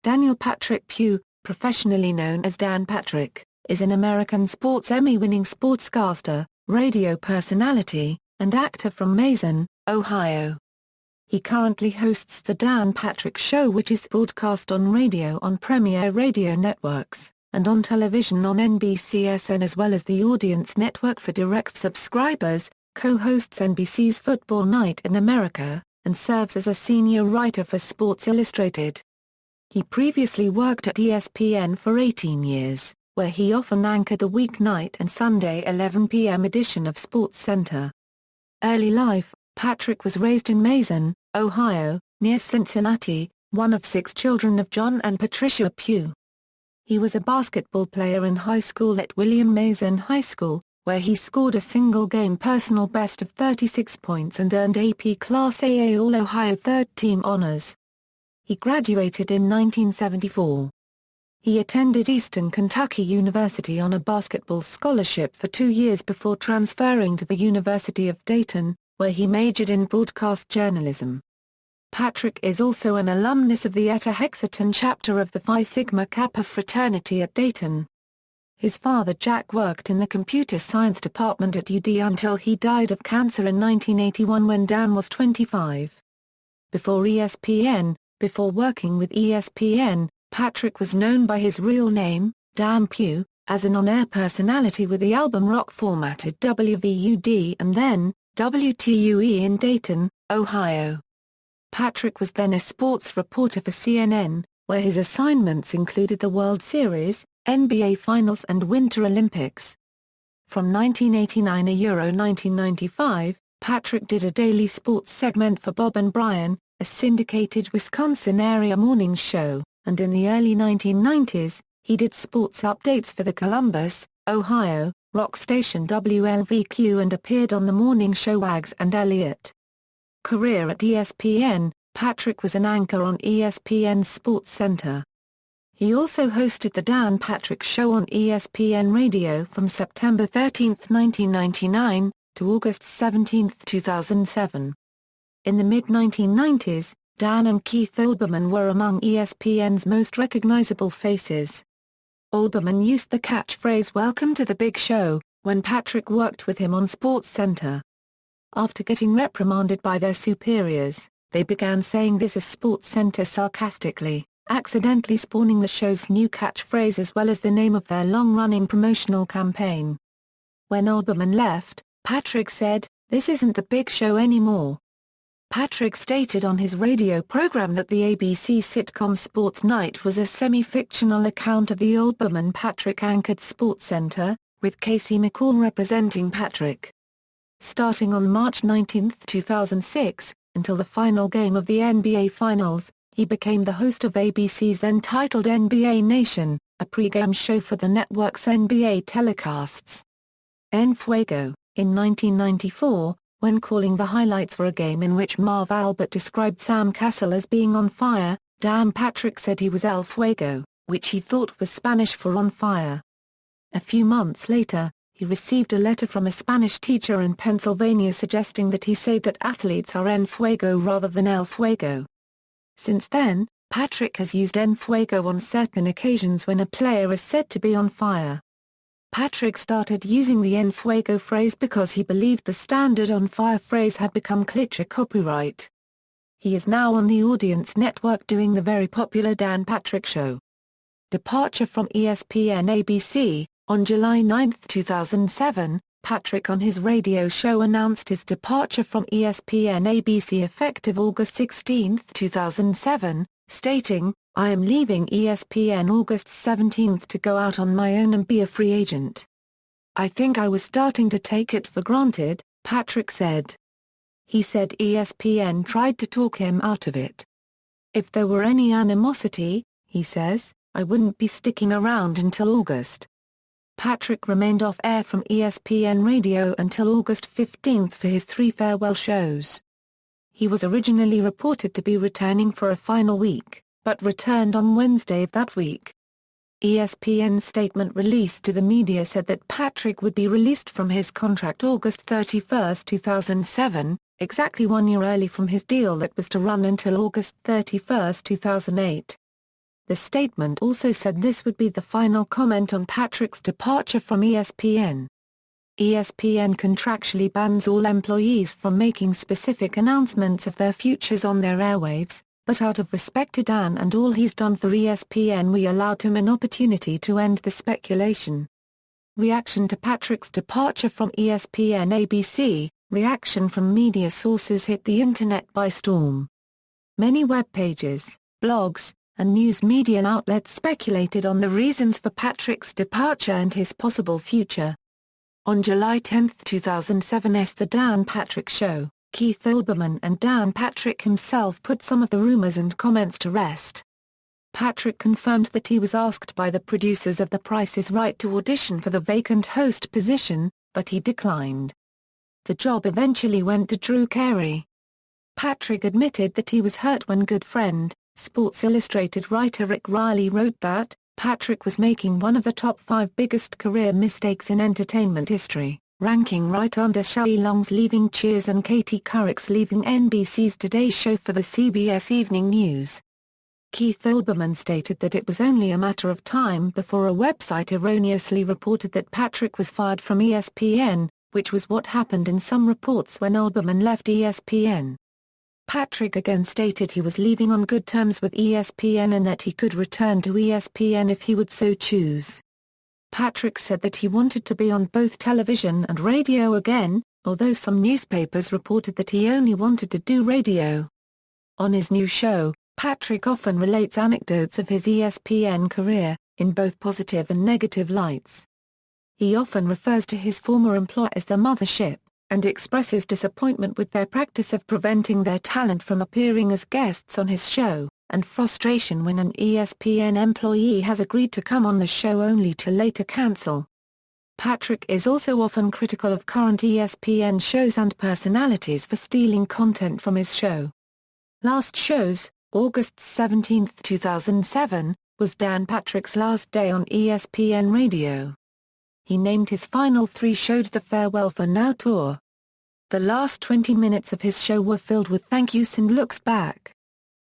Daniel Patrick Pugh, professionally known as Dan Patrick, is an American sports Emmy-winning sportscaster, radio personality, and actor from Mason, Ohio. He currently hosts The Dan Patrick Show, which is broadcast on radio on Premier Radio Networks, and on television on NBCSN, as well as the Audience Network for direct subscribers, co-hosts NBC's Football Night in America, and serves as a senior writer for Sports Illustrated. He previously worked at ESPN for 18 years, where he often anchored the weeknight and Sunday 11 p.m. edition of SportsCenter. Early life: Patrick was raised in Mason, Ohio, near Cincinnati, one of 6 children of John and Patricia Pugh. He was a basketball player in high school at William Mason High School, where he scored a single-game personal best of 36 points and earned AP Class AA All-Ohio third-team honors. He graduated in 1974. He attended Eastern Kentucky University on a basketball scholarship for 2 years before transferring to the University of Dayton, where he majored in broadcast journalism. Patrick is also an alumnus of the Eta Hexaton chapter of the Phi Sigma Kappa fraternity at Dayton. His father Jack worked in the computer science department at UD until he died of cancer in 1981 when Dan was 25. Before working with ESPN, Patrick was known by his real name, Dan Pugh, as an on-air personality with the album rock format at WVUD and then WTUE in Dayton, Ohio. Patrick was then a sports reporter for CNN, where his assignments included the World Series, NBA Finals and Winter Olympics. From 1989 to 1995, Patrick did a daily sports segment for Bob and Brian, a syndicated Wisconsin-area morning show, and in the early 1990s, he did sports updates for the Columbus, Ohio, rock station WLVQ and appeared on the morning show Wags and Elliot. Career at ESPN: Patrick was an anchor on ESPN's SportsCenter. He also hosted The Dan Patrick Show on ESPN Radio from September 13, 1999, to August 17, 2007. In the mid-1990s, Dan and Keith Olbermann were among ESPN's most recognizable faces. Olbermann used the catchphrase "Welcome to the Big Show" when Patrick worked with him on SportsCenter. After getting reprimanded by their superiors, they began saying this as SportsCenter sarcastically, accidentally spawning the show's new catchphrase as well as the name of their long-running promotional campaign. When Olbermann left, Patrick said, "This isn't the Big Show anymore." Patrick stated on his radio program that the ABC sitcom Sports Night was a semi-fictional account of the Olbermann-Patrick anchored SportsCenter, with Casey McCall representing Patrick. Starting on March 19, 2006, until the final game of the NBA Finals, he became the host of ABC's then-titled NBA Nation, a pregame show for the network's NBA telecasts. En Fuego, in 1994, when calling the highlights for a game in which Marv Albert described Sam Cassell as being on fire, Dan Patrick said he was El Fuego, which he thought was Spanish for on fire. A few months later, he received a letter from a Spanish teacher in Pennsylvania suggesting that he say that athletes are En Fuego rather than El Fuego. Since then, Patrick has used En Fuego on certain occasions when a player is said to be on fire. Patrick started using the En Fuego phrase because he believed the standard on fire phrase had become Klitsche copyright. He is now on the Audience Network doing the very popular Dan Patrick Show. Departure from ESPN-ABC: On July 9, 2007, Patrick on his radio show announced his departure from ESPN-ABC effective August 16, 2007, stating, "I am leaving ESPN August 17 to go out on my own and be a free agent. I think I was starting to take it for granted," Patrick said. He said ESPN tried to talk him out of it. "If there were any animosity," he says, "I wouldn't be sticking around until August." Patrick remained off-air from ESPN Radio until August 15 for his 3 farewell shows. He was originally reported to be returning for a final week, but returned on Wednesday of that week. ESPN's statement released to the media said that Patrick would be released from his contract August 31, 2007, exactly 1 year early from his deal that was to run until August 31, 2008. The statement also said this would be the final comment on Patrick's departure from ESPN. ESPN contractually bans all employees from making specific announcements of their futures on their airwaves, but out of respect to Dan and all he's done for ESPN, we allowed him an opportunity to end the speculation. Reaction to Patrick's departure from ESPN ABC. Reaction from media sources hit the internet by storm. Many web pages, blogs, and news media outlets speculated on the reasons for Patrick's departure and his possible future. On July 10, 2007's The Dan Patrick Show, Keith Olbermann and Dan Patrick himself put some of the rumors and comments to rest. Patrick confirmed that he was asked by the producers of The Price is Right to audition for the vacant host position, but he declined. The job eventually went to Drew Carey. Patrick admitted that he was hurt when good friend, Sports Illustrated writer Rick Riley wrote that, Patrick was making one of the top 5 biggest career mistakes in entertainment history, ranking right under Shelley Long's leaving Cheers and Katie Couric's leaving NBC's Today Show for the CBS Evening News. Keith Olbermann stated that it was only a matter of time before a website erroneously reported that Patrick was fired from ESPN, which was what happened in some reports when Olbermann left ESPN. Patrick again stated he was leaving on good terms with ESPN and that he could return to ESPN if he would so choose. Patrick said that he wanted to be on both television and radio again, although some newspapers reported that he only wanted to do radio. On his new show, Patrick often relates anecdotes of his ESPN career, in both positive and negative lights. He often refers to his former employer as the mothership, and expresses disappointment with their practice of preventing their talent from appearing as guests on his show, and frustration when an ESPN employee has agreed to come on the show only to later cancel. Patrick is also often critical of current ESPN shows and personalities for stealing content from his show. Last shows, August 17, 2007, was Dan Patrick's last day on ESPN Radio. He named his final 3 shows the Farewell for Now tour. The last 20 minutes of his show were filled with thank yous and looks back.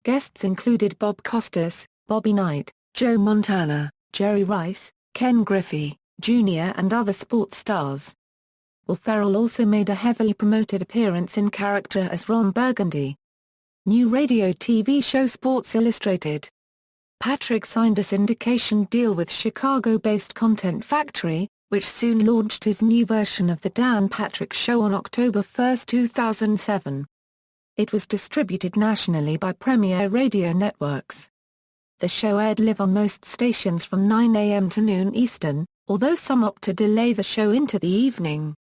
Guests included Bob Costas, Bobby Knight, Joe Montana, Jerry Rice, Ken Griffey, Jr. and other sports stars. Will Ferrell also made a heavily promoted appearance in character as Ron Burgundy. New radio TV show Sports Illustrated. Patrick signed a syndication deal with Chicago-based Content Factory, which soon launched his new version of The Dan Patrick Show on October 1, 2007. It was distributed nationally by Premier Radio Networks. The show aired live on most stations from 9 a.m. to noon Eastern, although some opt to delay the show into the evening.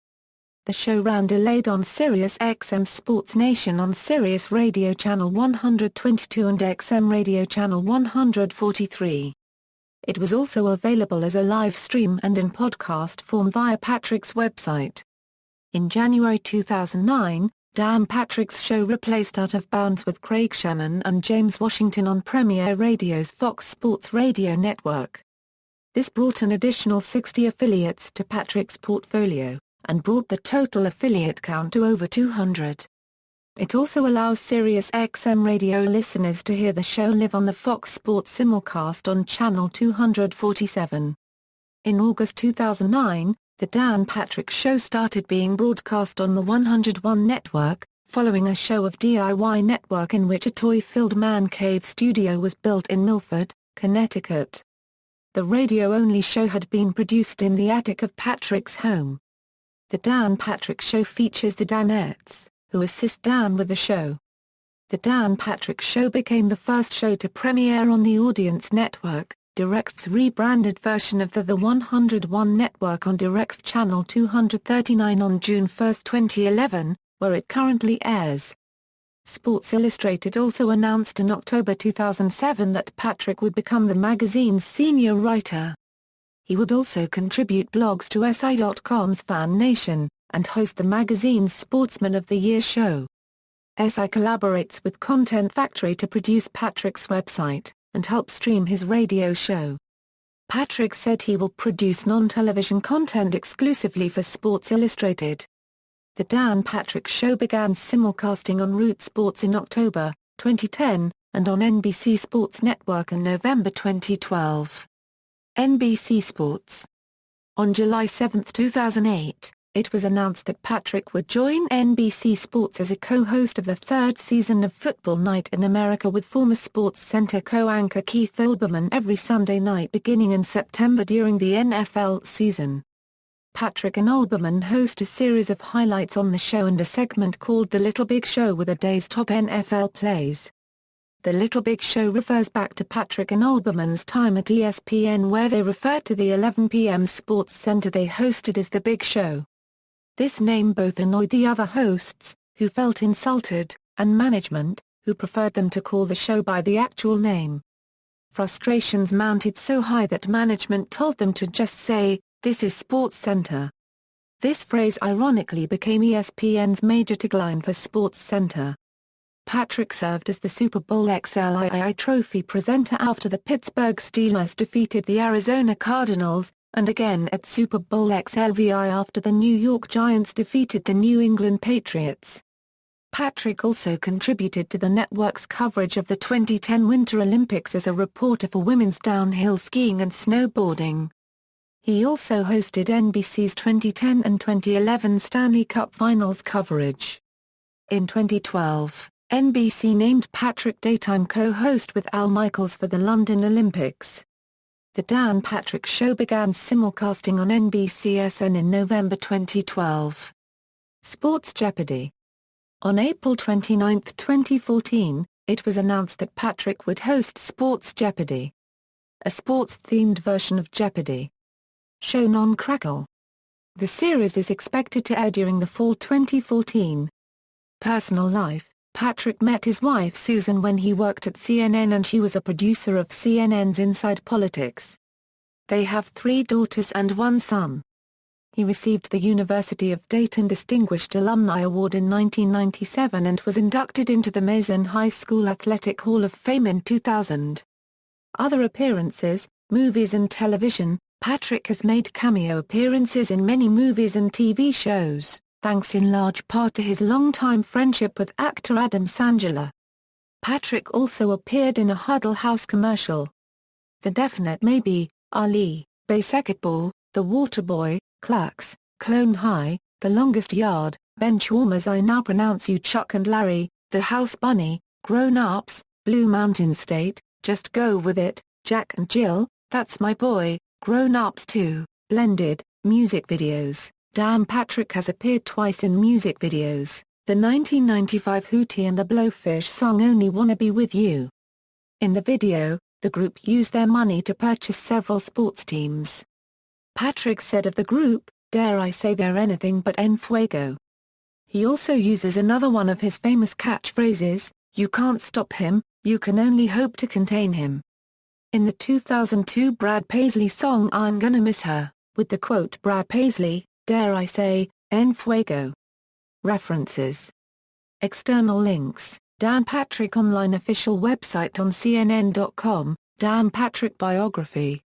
The show ran delayed on Sirius XM Sports Nation on Sirius Radio Channel 122 and XM Radio Channel 143. It was also available as a live stream and in podcast form via Patrick's website. In January 2009, Dan Patrick's show replaced Out of Bounds with Craig Sherman and James Washington on Premier Radio's Fox Sports Radio network. This brought an additional 60 affiliates to Patrick's portfolio, and brought the total affiliate count to over 200. It also allows Sirius XM radio listeners to hear the show live on the Fox Sports simulcast on Channel 247. In August 2009, The Dan Patrick Show started being broadcast on the 101 network, following a show of DIY Network in which a toy-filled man cave studio was built in Milford, Connecticut. The radio-only show had been produced in the attic of Patrick's home. The Dan Patrick Show features the Danettes, who assist Dan with the show. The Dan Patrick Show became the first show to premiere on the Audience Network, Direct's rebranded version of the 101 network on Direct Channel 239 on June 1, 2011, where it currently airs. Sports Illustrated also announced in October 2007 that Patrick would become the magazine's senior writer. He would also contribute blogs to SI.com's Fan Nation, and host the magazine's Sportsman of the Year show. SI collaborates with Content Factory to produce Patrick's website, and help stream his radio show. Patrick said he will produce non-television content exclusively for Sports Illustrated. The Dan Patrick Show began simulcasting on Root Sports in October 2010, and on NBC Sports Network in November 2012. NBC Sports. On July 7, 2008, it was announced that Patrick would join NBC Sports as a co-host of the third season of Football Night in America with former SportsCenter co-anchor Keith Olbermann every Sunday night beginning in September during the NFL season. Patrick and Olbermann host a series of highlights on the show and a segment called The Little Big Show with a day's top NFL plays. The Little Big Show refers back to Patrick and Olbermann's time at ESPN where they referred to the 11 p.m. sports center they hosted as The Big Show. This name both annoyed the other hosts, who felt insulted, and management, who preferred them to call the show by the actual name. Frustrations mounted so high that management told them to just say, "This is Sports Center." This phrase ironically became ESPN's major tagline for Sports Center. Patrick served as the Super Bowl XLII trophy presenter after the Pittsburgh Steelers defeated the Arizona Cardinals, and again at Super Bowl XLVI after the New York Giants defeated the New England Patriots. Patrick also contributed to the network's coverage of the 2010 Winter Olympics as a reporter for women's downhill skiing and snowboarding. He also hosted NBC's 2010 and 2011 Stanley Cup Finals coverage. In 2012, NBC named Patrick daytime co-host with Al Michaels for the London Olympics. The Dan Patrick Show began simulcasting on NBCSN in November 2012. Sports Jeopardy! On April 29, 2014, it was announced that Patrick would host Sports Jeopardy! A sports-themed version of Jeopardy! Shown on Crackle. The series is expected to air during the fall 2014. Personal life: Patrick met his wife Susan when he worked at CNN and she was a producer of CNN's Inside Politics. They have 3 daughters and 1 son. He received the University of Dayton Distinguished Alumni Award in 1997 and was inducted into the Mason High School Athletic Hall of Fame in 2000. Other appearances, movies and television: Patrick has made cameo appearances in many movies and TV shows, thanks in large part to his longtime friendship with actor Adam Sandler. Patrick also appeared in a Huddle House commercial. The Definite Maybe, Ali, Basketball, The Waterboy, Clerks, Clone High, The Longest Yard, Benchwarmers I Now Pronounce You Chuck and Larry, The House Bunny, Grown Ups, Blue Mountain State, Just Go With It, Jack and Jill, That's My Boy, Grown Ups 2, Blended, music videos. Dan Patrick has appeared twice in music videos, the 1995 Hootie and the Blowfish song Only Wanna Be With You. In the video, the group used their money to purchase several sports teams. Patrick said of the group, "Dare I say they're anything but en fuego." He also uses another one of his famous catchphrases, "You can't stop him, you can only hope to contain him." In the 2002 Brad Paisley song I'm Gonna Miss Her, with the quote Brad Paisley, "Dare I say, en fuego." References. External links: Dan Patrick online official website on CNN.com, Dan Patrick biography.